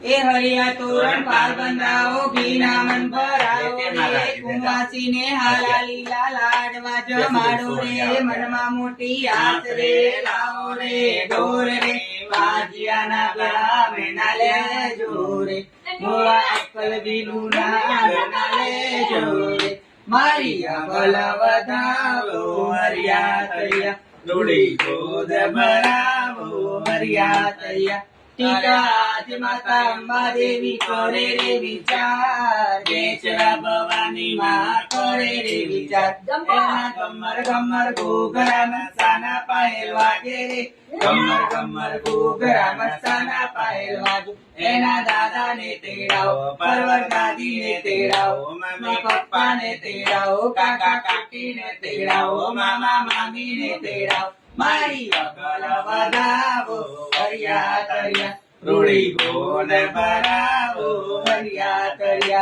એ હરિયા તોરણ પાર બંધાવો ઘીના મન ભરાવો રે કુંવાસીને હાલા લીલા લાડવા જમાડો રે મનમાં મોટી આસ રે લાવો રે ઢોર રે વાજિયાના ગામે ના લેજો રે મોવા અક્કલ બીનું નામ ના લેજો રે મારી અમલ વધાવો હરિયા તૈયા જોડી ગોદ ભરાવો હરિયા તૈયા ટીકાજ માતા અંબા દેવી કરે રે વિચાર બેચરા ભવાની માં કરે રે વિચાર એના ગમર ગમર ઘૂઘરા મસાના પાયલ વાગે રે ગમર ગમર ઘૂઘરા મસાના પાયલ વાગે એના દાદા ને તેડાવો પરવર દાદી ને તેડાવો મમ્મી પપ્પા ને તેડાવો કાકા કાકી ને તેડાવો મામા મામી ને તેડાવો મારી અકલ વધાવો હરિયા તરિયા રૂડી ગોદ ભરાવો હરિયા તરિયા